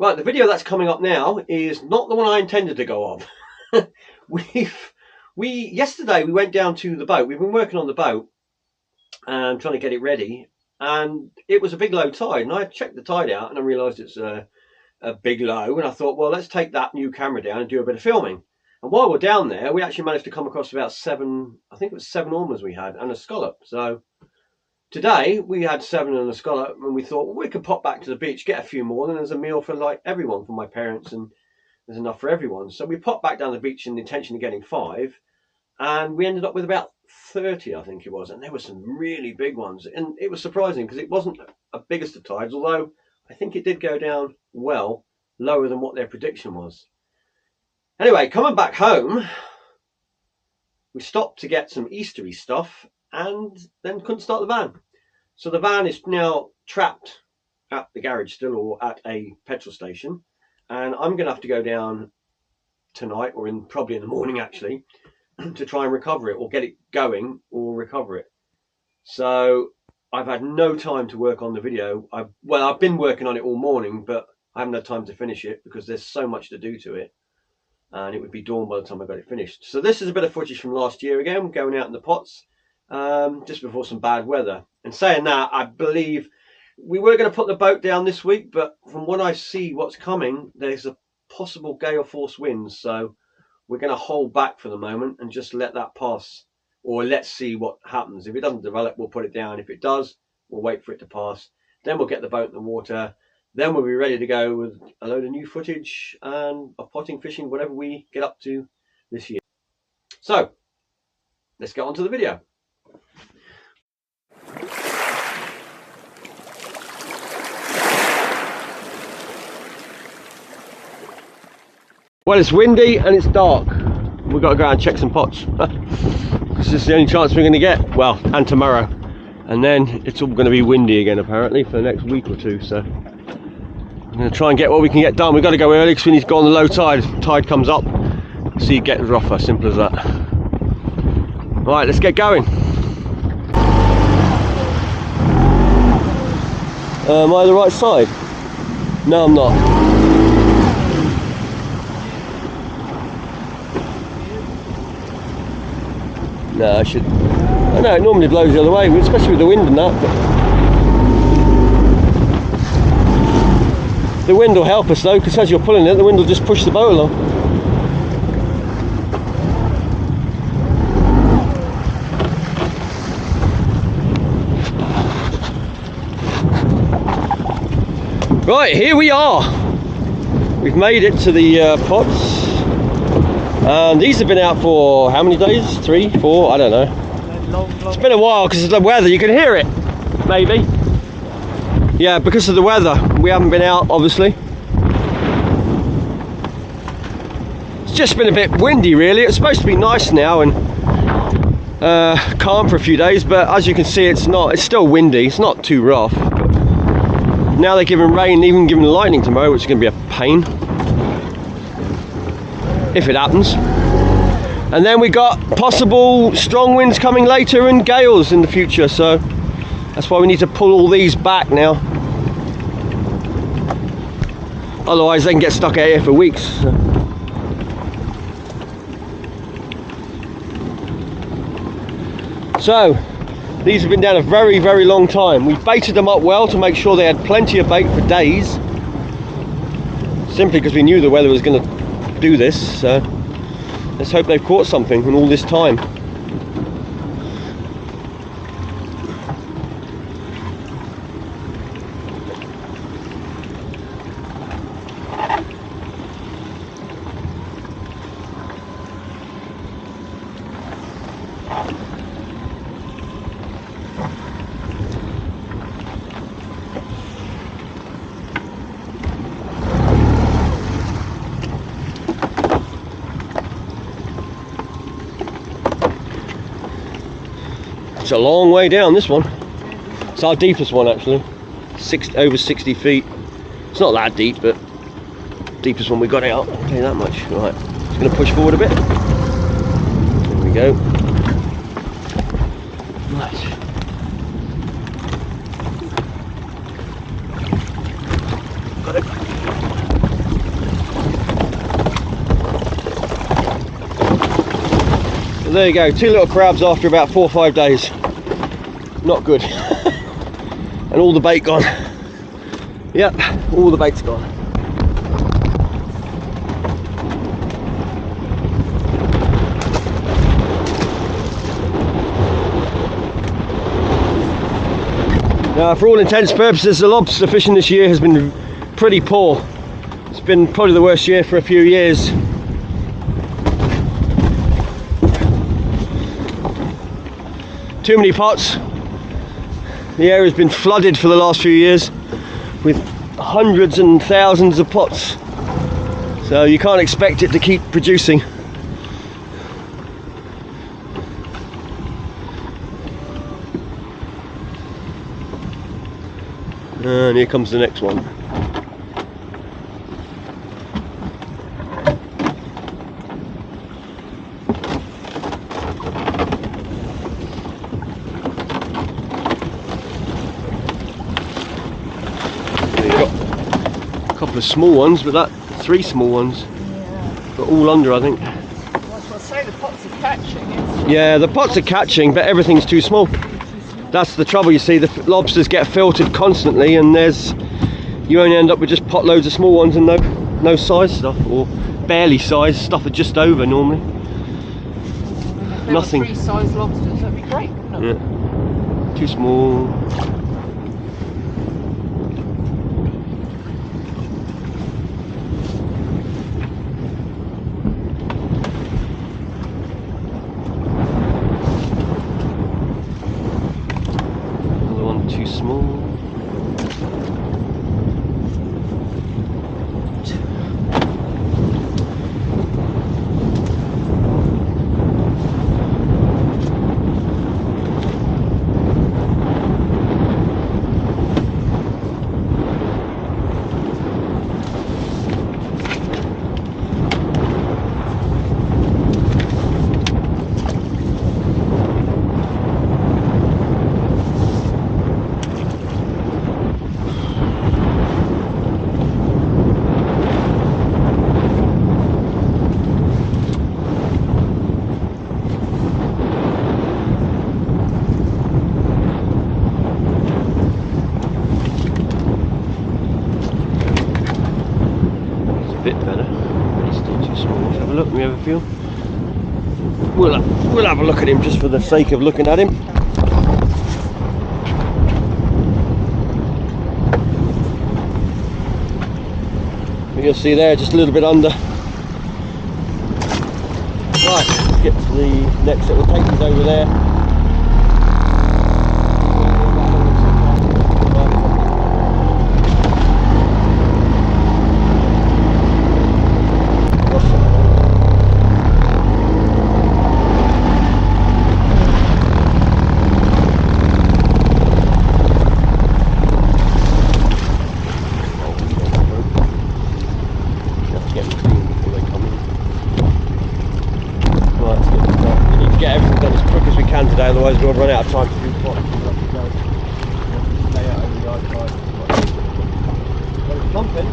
Right, the video that's coming up now is not the one I intended to go on. Yesterday we went down to the boat. We've been working on the boat and trying to get it ready, and it was a big low tide, and I checked the tide out and I realised it's a big low, and I thought, well, let's take that new camera down and do a bit of filming. And while we're down there, we actually managed to come across about 7, I think it was 7 ormers we had, and a scallop. So today we had 7 and a scallop, and we thought, well, we could pop back to the beach, get a few more, and there's a meal for like everyone, for my parents, and there's enough for everyone. So we popped back down the beach in the intention of getting 5, and we ended up with about 30, I think it was, and there were some really big ones, and it was surprising because it wasn't a biggest of tides, although I think it did go down well lower than what their prediction was. Anyway, coming back home, we stopped to get some Eastery stuff and then couldn't start the van. So the van is now trapped at the garage still, or at a petrol station, and I'm going to have to go down tonight, or probably in the morning actually, to try and recover it, or get it going, or recover it. So I've had no time to work on the video. I've been working on it all morning, but I haven't had time to finish it because there's so much to do to it, and it would be dawn by the time I got it finished. So this is a bit of footage from last year again, going out in the pots, just before some bad weather. And saying that, I believe we were going to put the boat down this week, but from what I see what's coming, there's a possible gale force winds, so we're going to hold back for the moment and just let that pass, or let's see what happens. If it doesn't develop, we'll put it down. If it does, we'll wait for it to pass. Then we'll get the boat in the water. Then we'll be ready to go with a load of new footage and of potting, fishing, whatever we get up to this year. So let's get on to the video. Well, it's windy and it's dark. We've got to go out and check some pots. This is the only chance we're going to get. Well, and tomorrow. And then it's all going to be windy again apparently for the next week or two. So I'm going to try and get what we can get done. We've got to go early because we need to go on the low tide. Tide comes up, sea gets rougher, simple as that. Right, let's get going. Am I the right side? No, I'm not. No, I should. I know it normally blows the other way, especially with the wind and that. But the wind will help us though, because as you're pulling it, the wind will just push the boat along. Right, here we are. We've made it to the pots. These have been out for how many days? 3, 4, I don't know. It's been a while because of the weather. You can hear it, maybe. Yeah, because of the weather. We haven't been out, obviously. It's just been a bit windy, really. It's supposed to be nice now and calm for a few days, but as you can see, it's not. It's still windy. It's not too rough. Now they're giving rain, even giving lightning tomorrow, which is going to be a pain. If it happens. And then we got possible strong winds coming later and gales in the future, so that's why we need to pull all these back now. Otherwise they can get stuck out here for weeks. So these have been down a very, very long time. We baited them up well to make sure they had plenty of bait for days, simply because we knew the weather was going to do this, so let's hope they've caught something in all this time. It's a long way down, this one. It's our deepest one actually. Over 60 feet. It's not that deep, but deepest one we got out, I'll tell you that much. Right, just going to push forward a bit. There we go. Right. Got it. But there you go, 2 little crabs after about 4 or 5 days. Not good. And all the bait gone. Yep, all the bait's gone. Now, for all intents and purposes, the lobster fishing this year has been pretty poor. It's been probably the worst year for a few years. Too many pots. The area's been flooded for the last few years with hundreds and thousands of pots. So you can't expect it to keep producing. And here comes the next one. Couple of small ones, but 3 small ones, yeah. But all under, I think. Well, I say the pots are catching. Yeah, the pots are catching, but everything's too small. That's the trouble. You see, the lobsters get filtered constantly, and you only end up with just pot loads of small ones and no size stuff, or barely size stuff are just over normally. If there Nothing. were 3 size lobsters, that'd be great. No. Yeah, too small. Too small. Bit better, but he's still too small. Let's have a look. Can we have a feel? We'll have a look at him just for the sake of looking at him. You'll see there, just a little bit under. Right, let's get to the next set. We'll take these over there. Today, otherwise we'll run out of time to do what. Lay out over the outside. But it's pumping.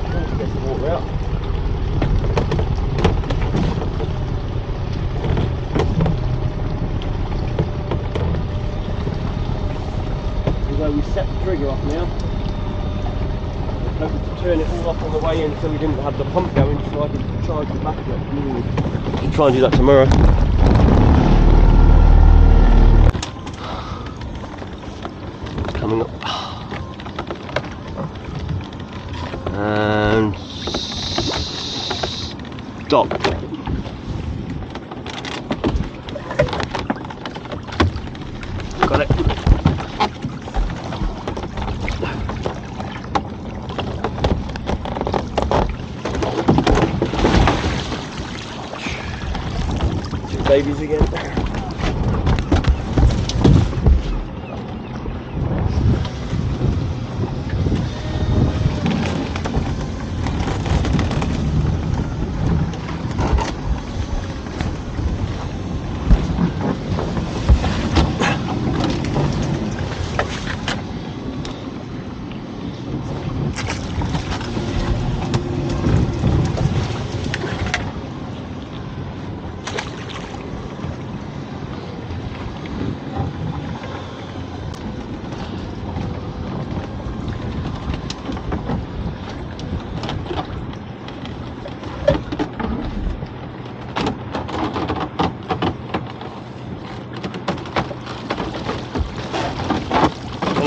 Let's get some water out. Although we set the trigger off now, we're hoping to turn it all off on the way in so we didn't have the pump going, so I could charge the battery up. Should try and do that tomorrow. It's coming up. And stop. Got it. Babies again.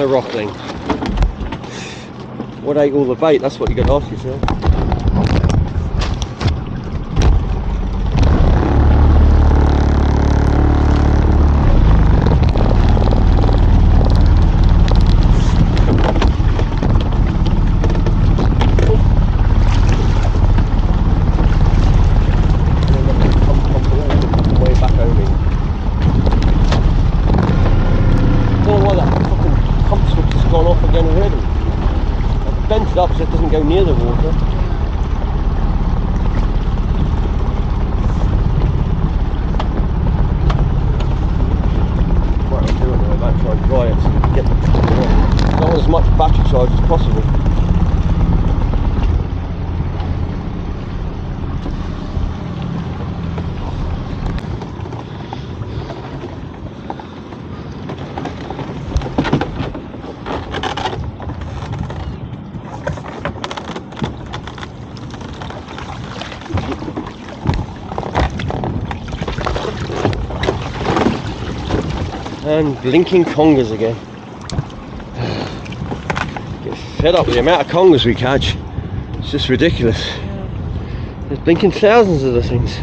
a rockling. What ate all the bait? That's what you got to ask yourself. Up so it doesn't go near the water. What I'll do anyway, I might try and dry it so we can get not as much battery charge as possible. And blinking congers again. Get fed up with the amount of congers we catch. It's just ridiculous. There's blinking thousands of the things.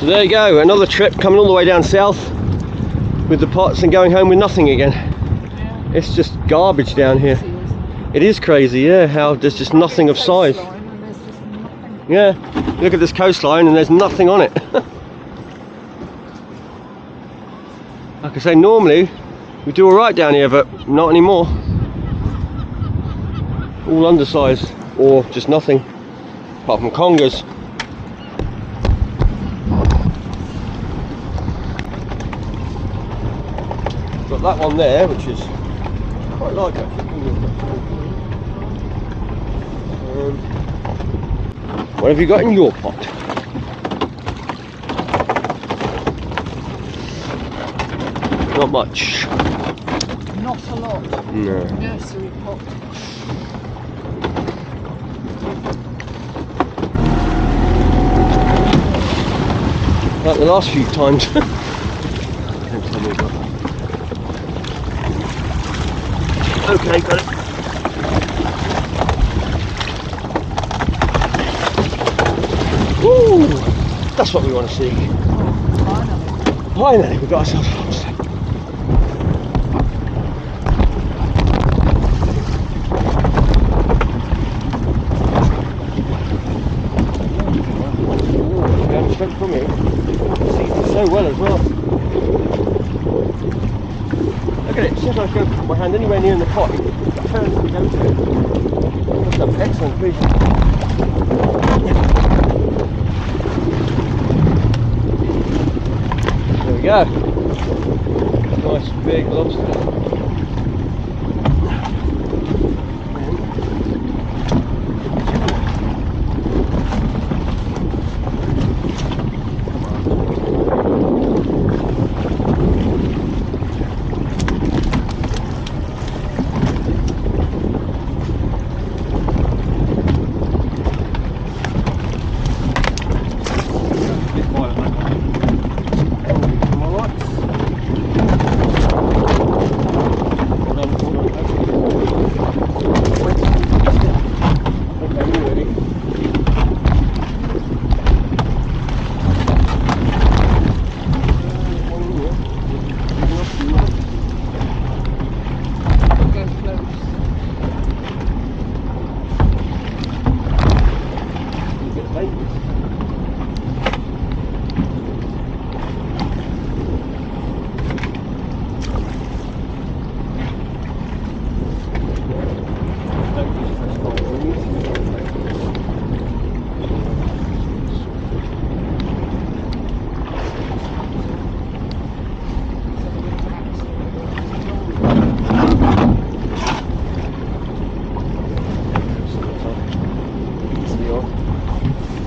So there you go, another trip coming all the way down south with the pots and going home with nothing again. Yeah. It's just garbage down here. It is crazy, yeah, how there's just nothing of size. Yeah, look at this coastline and there's nothing on it. Like I say, normally we do alright down here, but not anymore. All undersized or just nothing, apart from congers. Got that one there, which is quite like actually. What have you got in your pot? Not much. Not a lot. No. Nursery pot. Like the last few times. Don't tell me about that. Okay, got it. Woo! That's what we want to see. Oh, Finally, we got ourselves a lobster. Going straight from here. Sees it so well as well. Look at it, as soon as I go put my hand anywhere near in the pot, it turns and goes to it. That's some excellent fish. There we go. Nice big lobster.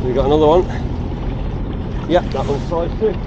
We got another one. Yep, that one's size too.